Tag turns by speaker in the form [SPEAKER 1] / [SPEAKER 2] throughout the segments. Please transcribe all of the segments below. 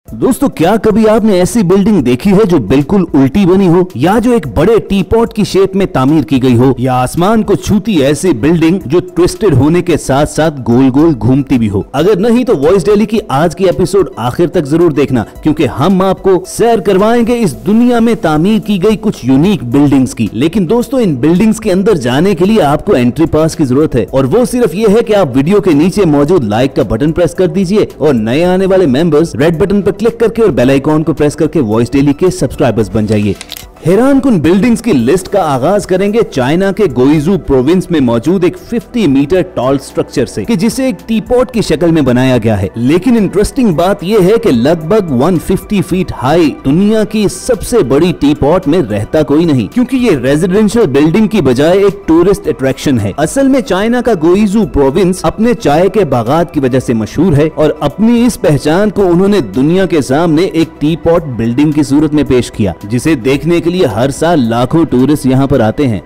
[SPEAKER 1] दोस्तों, क्या कभी आपने ऐसी बिल्डिंग देखी है जो बिल्कुल उल्टी बनी हो, या जो एक बड़े टी पॉट की शेप में तामीर की गई हो, या आसमान को छूती ऐसी बिल्डिंग जो ट्विस्टेड होने के साथ साथ गोल गोल घूमती भी हो? अगर नहीं तो वॉइस डेली की आज की एपिसोड आखिर तक जरूर देखना, क्योंकि हम आपको सैर करवाएंगे इस दुनिया में तामीर की गई कुछ यूनिक बिल्डिंग्स की। लेकिन दोस्तों, इन बिल्डिंग्स के अंदर जाने के लिए आपको एंट्री पास की जरूरत है, और वो सिर्फ ये है कि आप वीडियो के नीचे मौजूद लाइक का बटन प्रेस कर दीजिए, और नए आने वाले मेंबर्स रेड बटन पर क्लिक करके और बेल आइकॉन को प्रेस करके वॉइस डेली के सब्सक्राइबर्स बन जाइए। हैरानकुन बिल्डिंग्स की लिस्ट का आगाज करेंगे चाइना के गोइजू प्रोविंस में मौजूद एक 50 मीटर टॉल स्ट्रक्चर से, कि जिसे एक टीपॉट की शक्ल में बनाया गया है। लेकिन इंटरेस्टिंग बात यह है कि लगभग 150 फीट हाई दुनिया की सबसे बड़ी टीपॉट में रहता कोई नहीं, क्योंकि ये रेजिडेंशियल बिल्डिंग की बजाय एक टूरिस्ट अट्रैक्शन है। असल में चाइना का गोइजू प्रोविंस अपने चाय के बागात की वजह से मशहूर है, और अपनी इस पहचान को उन्होंने दुनिया के सामने एक टीपॉट बिल्डिंग की सूरत में पेश किया, जिसे देखने के लिए हर साल लाखों टूरिस्ट यहां पर आते हैं।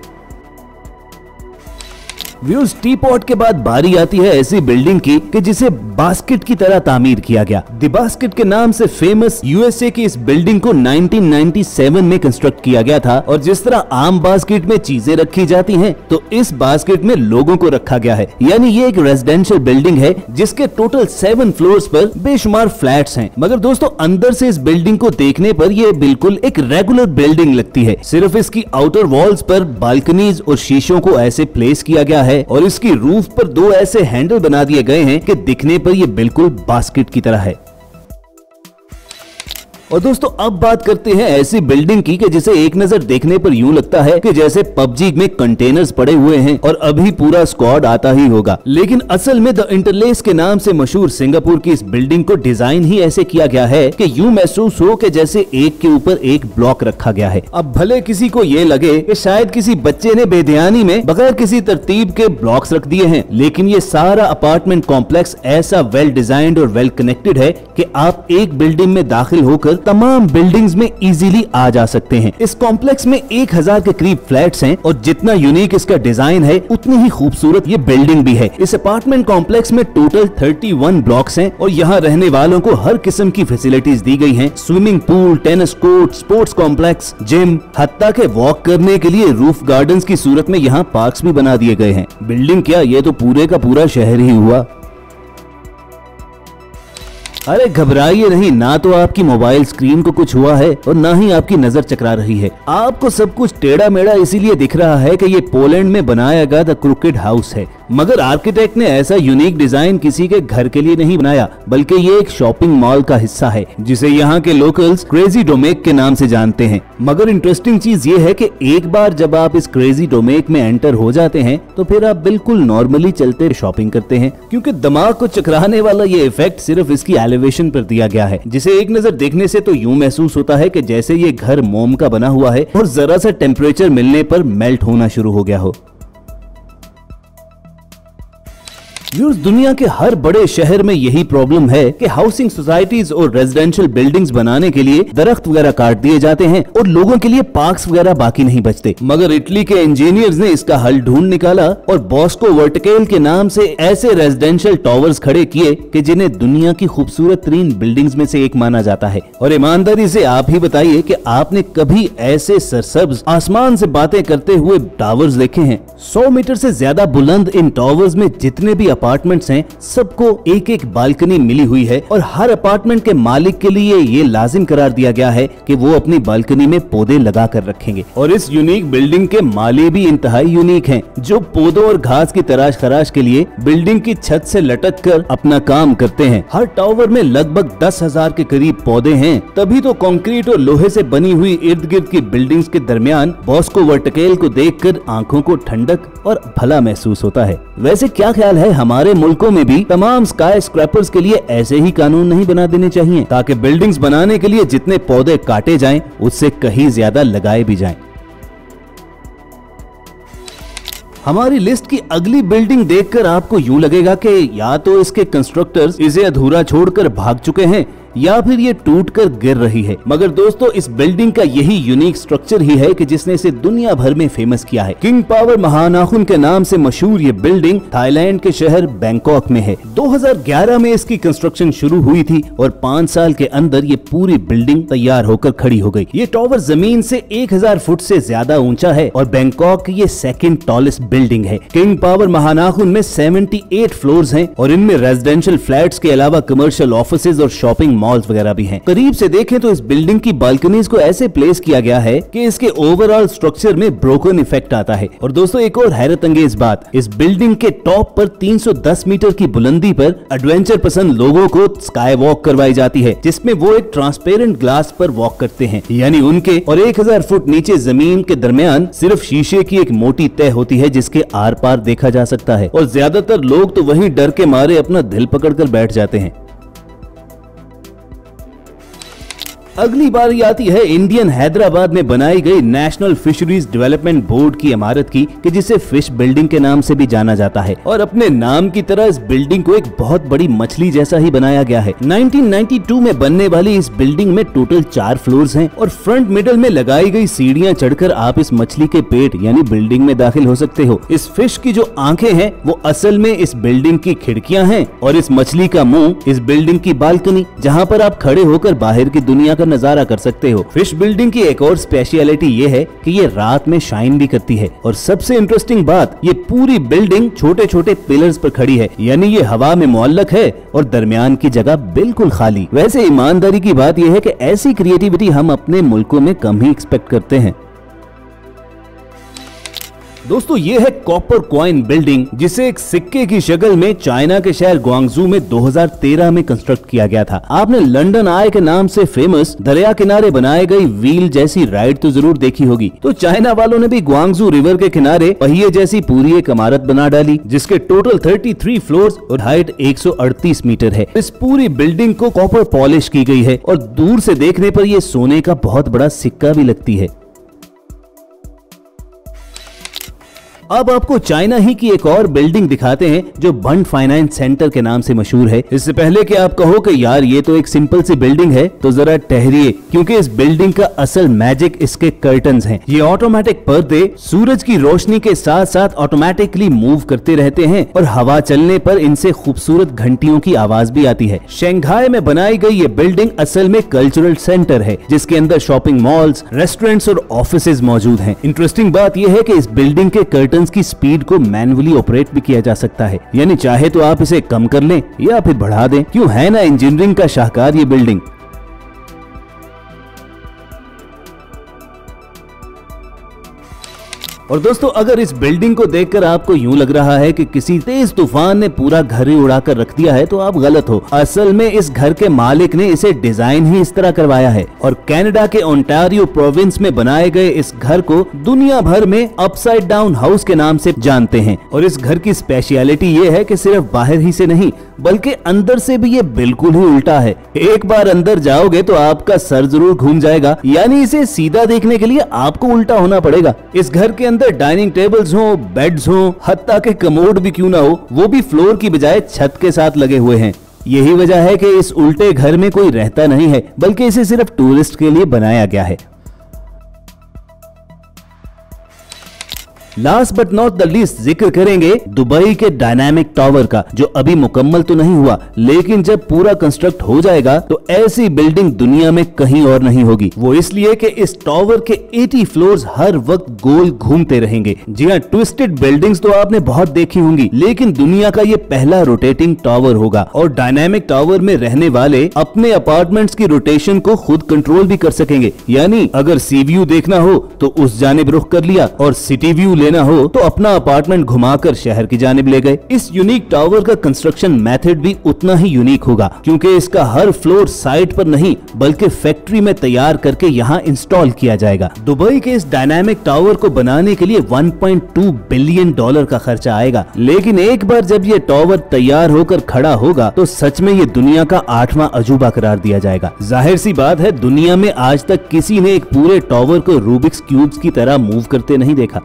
[SPEAKER 1] व्यूज, टी पॉट के बाद बारी आती है ऐसी बिल्डिंग की कि जिसे बास्केट की तरह तामीर किया गया। द बास्केट के नाम से फेमस यूएसए की इस बिल्डिंग को 1997 में कंस्ट्रक्ट किया गया था, और जिस तरह आम बास्केट में चीजें रखी जाती हैं, तो इस बास्केट में लोगों को रखा गया है। यानी ये एक रेजिडेंशियल बिल्डिंग है जिसके टोटल 7 फ्लोर्स पर बेशुमार फ्लैट्स हैं। मगर दोस्तों, अंदर से इस बिल्डिंग को देखने पर यह बिल्कुल एक रेगुलर बिल्डिंग लगती है। सिर्फ इसकी आउटर वॉल्स पर बालकनीज और शीशों को ऐसे प्लेस किया गया है, और इसकी रूफ पर 2 ऐसे हैंडल बना दिए गए हैं कि दिखने पर ये बिल्कुल बास्केट की तरह है। और दोस्तों, अब बात करते हैं ऐसी बिल्डिंग की कि जिसे एक नजर देखने पर यूं लगता है कि जैसे पबजी में कंटेनर्स पड़े हुए हैं और अभी पूरा स्क्वाड आता ही होगा। लेकिन असल में द इंटरलेस के नाम से मशहूर सिंगापुर की इस बिल्डिंग को डिजाइन ही ऐसे किया गया है कि यूं महसूस हो कि जैसे एक के ऊपर एक ब्लॉक रखा गया है। अब भले किसी को ये लगे कि शायद किसी बच्चे ने बेध्यानी में बगैर किसी तरतीब के ब्लॉक्स रख दिए हैं, लेकिन ये सारा अपार्टमेंट कॉम्प्लेक्स ऐसा वेल डिजाइंड और वेल कनेक्टेड है कि आप एक बिल्डिंग में दाखिल होकर तमाम बिल्डिंग्स में इजीली आ जा सकते हैं। इस कॉम्प्लेक्स में 1000 के करीब फ्लैट्स हैं, और जितना यूनिक इसका डिजाइन है उतनी ही खूबसूरत ये बिल्डिंग भी है। इस अपार्टमेंट कॉम्प्लेक्स में टोटल 31 ब्लॉक्स हैं, और यहाँ रहने वालों को हर किस्म की फैसिलिटीज दी गई हैं। Swimming pool, tennis court, sports complex, gym, हत्ता के वॉक करने के लिए रूफ गार्डन्स की सूरत में यहाँ पार्क्स भी बना दिए गए हैं। बिल्डिंग क्या, ये तो पूरे का पूरा शहर ही हुआ। अरे घबराइए नहीं, ना तो आपकी मोबाइल स्क्रीन को कुछ हुआ है और ना ही आपकी नजर चकरा रही है। आपको सब कुछ टेढ़ा मेढ़ा इसीलिए दिख रहा है कि ये पोलैंड में बनाया गया द क्रुकेड हाउस है। मगर आर्किटेक्ट ने ऐसा यूनिक डिजाइन किसी के घर के लिए नहीं बनाया, बल्कि ये एक शॉपिंग मॉल का हिस्सा है, जिसे यहाँ के लोकल्स क्रेजी डोमेक के नाम से जानते हैं। मगर इंटरेस्टिंग चीज ये है कि एक बार जब आप इस क्रेजी डोमेक में एंटर हो जाते हैं, तो फिर आप बिल्कुल नॉर्मली चलते शॉपिंग करते हैं, क्योंकि दिमाग को चकराने वाला ये इफेक्ट सिर्फ इसकी एलिवेशन पर दिया गया है, जिसे एक नजर देखने से तो यूं महसूस होता है कि जैसे ये घर मोम का बना हुआ है और जरा सा टेम्परेचर मिलने पर मेल्ट होना शुरू हो गया हो। व्यूअर्स, दुनिया के हर बड़े शहर में यही प्रॉब्लम है कि हाउसिंग सोसाइटीज और रेजिडेंशियल बिल्डिंग्स बनाने के लिए दरख्त वगैरह काट दिए जाते हैं और लोगों के लिए पार्क्स वगैरह बाकी नहीं बचते। मगर इटली के इंजीनियर्स ने इसका हल ढूंढ निकाला और बॉस्को वर्टिकेल के नाम से ऐसे रेजिडेंशियल टावर्स खड़े किए कि जिन्हें दुनिया की खूबसूरत तरीन बिल्डिंग्स में से एक माना जाता है। और ईमानदारी से आप ही बताइए कि आपने कभी ऐसे सरसब्ज आसमान से बातें करते हुए टावर्स देखे हैं? 100 मीटर से ज्यादा बुलंद इन टावर्स में जितने भी अपार्टमेंट्स हैं, सबको एक एक बालकनी मिली हुई है, और हर अपार्टमेंट के मालिक के लिए ये लाजिम करार दिया गया है कि वो अपनी बालकनी में पौधे लगा कर रखेंगे। और इस यूनिक बिल्डिंग के माली भी इंतहाई यूनिक हैं, जो पौधों और घास की तराश खराश के लिए बिल्डिंग की छत से लटक कर अपना काम करते हैं। हर टावर में लगभग 10,000 के करीब पौधे हैं, तभी तो कंक्रीट और लोहे से बनी हुई इर्द गिर्द की बिल्डिंग्स के दरमियान बॉस्को वर्टिकेल को देखकर आंखों को ठंडक और भला महसूस होता है। वैसे क्या ख्याल है, हमारे मुल्कों में भी तमाम स्काई स्क्रैपर्स के लिए ऐसे ही कानून नहीं बना देने चाहिए, ताकि बिल्डिंग्स बनाने के लिए जितने पौधे काटे जाएं, उससे कहीं ज्यादा लगाए भी जाएं। हमारी लिस्ट की अगली बिल्डिंग देखकर आपको यूं लगेगा कि या तो इसके कंस्ट्रक्टर्स इसे अधूरा छोड़कर भाग चुके हैं, या फिर ये टूटकर गिर रही है। मगर दोस्तों इस बिल्डिंग का यही यूनिक स्ट्रक्चर ही है कि जिसने इसे दुनिया भर में फेमस किया है। किंग पावर महानाखुन के नाम से मशहूर ये बिल्डिंग थाईलैंड के शहर बैंकॉक में है। 2011 में इसकी कंस्ट्रक्शन शुरू हुई थी और 5 साल के अंदर ये पूरी बिल्डिंग तैयार होकर खड़ी हो गई। ये टावर जमीन से 1000 फुट से ज्यादा ऊंचा है और बैंकॉक की ये सेकंड टॉलेस्ट बिल्डिंग है। किंग पावर महानाखुन में 78 फ्लोर्स हैं और इनमें रेजिडेंशियल फ्लैट्स के अलावा कमर्शियल ऑफिसेज और शॉपिंग मॉल्स वगैरह भी हैं। करीब से देखें तो इस बिल्डिंग की बालकनीज को ऐसे प्लेस किया गया है कि इसके ओवरऑल स्ट्रक्चर में ब्रोकन इफेक्ट आता है। और दोस्तों एक और हैरत अंगेज बात, इस बिल्डिंग के टॉप पर 310 मीटर की बुलंदी पर एडवेंचर पसंद लोगों को स्काई वॉक करवाई जाती है, जिसमें वो एक ट्रांसपेरेंट ग्लास पर वॉक करते हैं। यानी उनके और 1000 फुट नीचे जमीन के दरमियान सिर्फ शीशे की एक मोटी तह होती है जिसके आर पार देखा जा सकता है। और ज्यादातर लोग तो वहीं डर के मारे अपना दिल पकड़कर बैठ जाते हैं। अगली बारी आती है इंडियन हैदराबाद में बनाई गई नेशनल फिशरीज डेवलपमेंट बोर्ड की इमारत की, कि जिसे फिश बिल्डिंग के नाम से भी जाना जाता है। और अपने नाम की तरह इस बिल्डिंग को एक बहुत बड़ी मछली जैसा ही बनाया गया है। 1992 में बनने वाली इस बिल्डिंग में टोटल 4 फ्लोर्स हैं और फ्रंट मिडल में लगाई गई सीढ़ियां चढ़कर आप इस मछली के पेट यानी बिल्डिंग में दाखिल हो सकते हो। इस फिश की जो आंखें हैं वो असल में इस बिल्डिंग की खिड़कियां हैं और इस मछली का मुंह इस बिल्डिंग की बालकनी, जहां पर आप खड़े होकर बाहर की दुनिया नजारा कर सकते हो। फिश बिल्डिंग की एक और स्पेशलिटी ये है कि ये रात में शाइन भी करती है। और सबसे इंटरेस्टिंग बात, ये पूरी बिल्डिंग छोटे छोटे पिलर्स पर खड़ी है, यानी ये हवा में मुअल्लक है और दरमियान की जगह बिल्कुल खाली। वैसे ईमानदारी की बात यह है कि ऐसी क्रिएटिविटी हम अपने मुल्कों में कम ही एक्सपेक्ट करते हैं। दोस्तों ये है कॉपर कॉइन बिल्डिंग, जिसे एक सिक्के की शक्ल में चाइना के शहर ग्वांगजू में 2013 में कंस्ट्रक्ट किया गया था। आपने लंदन आई के नाम से फेमस दरिया किनारे बनाए गई व्हील जैसी राइड तो जरूर देखी होगी। तो चाइना वालों ने भी ग्वांगजू रिवर के किनारे पहिए जैसी पूरी एक इमारत बना डाली, जिसके टोटल 33 फ्लोर्स और हाइट 138 मीटर है। इस पूरी बिल्डिंग को कॉपर पॉलिश की गई है और दूर से देखने पर यह सोने का बहुत बड़ा सिक्का भी लगती है। अब आपको चाइना ही की एक और बिल्डिंग दिखाते हैं जो बंड फाइनेंस सेंटर के नाम से मशहूर है। इससे पहले कि आप कहो कि यार ये तो एक सिंपल सी बिल्डिंग है, तो जरा ठहरिए, क्योंकि इस बिल्डिंग का असल मैजिक इसके कर्टन्स हैं। ये ऑटोमेटिक पर्दे सूरज की रोशनी के साथ साथ ऑटोमेटिकली मूव करते रहते हैं और हवा चलने पर इनसे खूबसूरत घंटियों की आवाज भी आती है। शंघाई में बनाई गई ये बिल्डिंग असल में कल्चरल सेंटर है, जिसके अंदर शॉपिंग मॉल्स, रेस्टोरेंट्स और ऑफिसेज मौजूद हैं। इंटरेस्टिंग बात यह है कि इस बिल्डिंग के कर्टन की स्पीड को मैन्युअली ऑपरेट भी किया जा सकता है, यानी चाहे तो आप इसे कम कर लें या फिर बढ़ा दें। क्यों है ना इंजीनियरिंग का शाहकार ये बिल्डिंग। और दोस्तों अगर इस बिल्डिंग को देखकर आपको यूं लग रहा है कि किसी तेज तूफान ने पूरा घर ही उड़ाकर रख दिया है, तो आप गलत हो। असल में इस घर के मालिक ने इसे डिजाइन ही इस तरह करवाया है और कनाडा के ओंटारियो प्रोविंस में बनाए गए इस घर को दुनिया भर में अपसाइड डाउन हाउस के नाम से जानते हैं। और इस घर की स्पेशलिटी ये है कि सिर्फ बाहर ही से नहीं बल्कि अंदर से भी ये बिल्कुल ही उल्टा है। एक बार अंदर जाओगे तो आपका सर जरूर घूम जाएगा, यानी इसे सीधा देखने के लिए आपको उल्टा होना पड़ेगा। इस घर के अंदर डाइनिंग टेबल्स हो, बेड्स हो, हत्ता के कमोड भी क्यों ना हो, वो भी फ्लोर की बजाय छत के साथ लगे हुए हैं। यही वजह है कि इस उल्टे घर में कोई रहता नहीं है, बल्कि इसे सिर्फ टूरिस्ट के लिए बनाया गया है। Last but not the least जिक्र करेंगे दुबई के डायनामिक टावर का, जो अभी मुकम्मल तो नहीं हुआ, लेकिन जब पूरा कंस्ट्रक्ट हो जाएगा तो ऐसी बिल्डिंग दुनिया में कहीं और नहीं होगी। वो इसलिए कि इस टावर के 80 फ्लोर्स हर वक्त गोल घूमते रहेंगे। जी हाँ, ट्विस्टेड बिल्डिंग्स तो आपने बहुत देखी होंगी, लेकिन दुनिया का ये पहला रोटेटिंग टावर होगा। और डायनामिक टावर में रहने वाले अपने अपार्टमेंट्स की रोटेशन को खुद कंट्रोल भी कर सकेंगे, यानी अगर सी व्यू देखना हो तो उस जानिब रुख कर लिया और सिटी व्यू लेना हो तो अपना अपार्टमेंट घुमाकर शहर की जानिब ले गए। इस यूनिक टावर का कंस्ट्रक्शन मेथड भी उतना ही यूनिक होगा, क्योंकि इसका हर फ्लोर साइट पर नहीं बल्कि फैक्ट्री में तैयार करके यहाँ इंस्टॉल किया जाएगा। दुबई के इस डायनामिक टावर को बनाने के लिए $1.2 बिलियन का खर्चा आएगा, लेकिन एक बार जब ये टावर तैयार होकर खड़ा होगा तो सच में ये दुनिया का 8वां अजूबा करार दिया जाएगा। जाहिर सी बात है, दुनिया में आज तक किसी ने एक पूरे टावर को रूबिक्स क्यूब्स की तरह मूव करते नहीं देखा।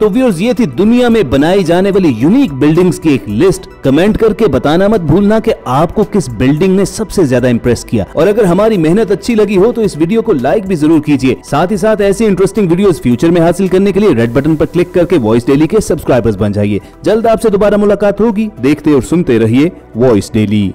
[SPEAKER 1] तो व्यूअर्स ये थी दुनिया में बनाई जाने वाली यूनिक बिल्डिंग्स की एक लिस्ट। कमेंट करके बताना मत भूलना कि आपको किस बिल्डिंग ने सबसे ज्यादा इंप्रेस किया। और अगर हमारी मेहनत अच्छी लगी हो तो इस वीडियो को लाइक भी जरूर कीजिए। साथ ही साथ ऐसे इंटरेस्टिंग वीडियोस फ्यूचर में हासिल करने के लिए रेड बटन पर क्लिक करके वॉइस डेली के सब्सक्राइबर्स बन जाइए। जल्द आपसे दोबारा मुलाकात होगी। देखते और सुनते रहिए वॉइस डेली।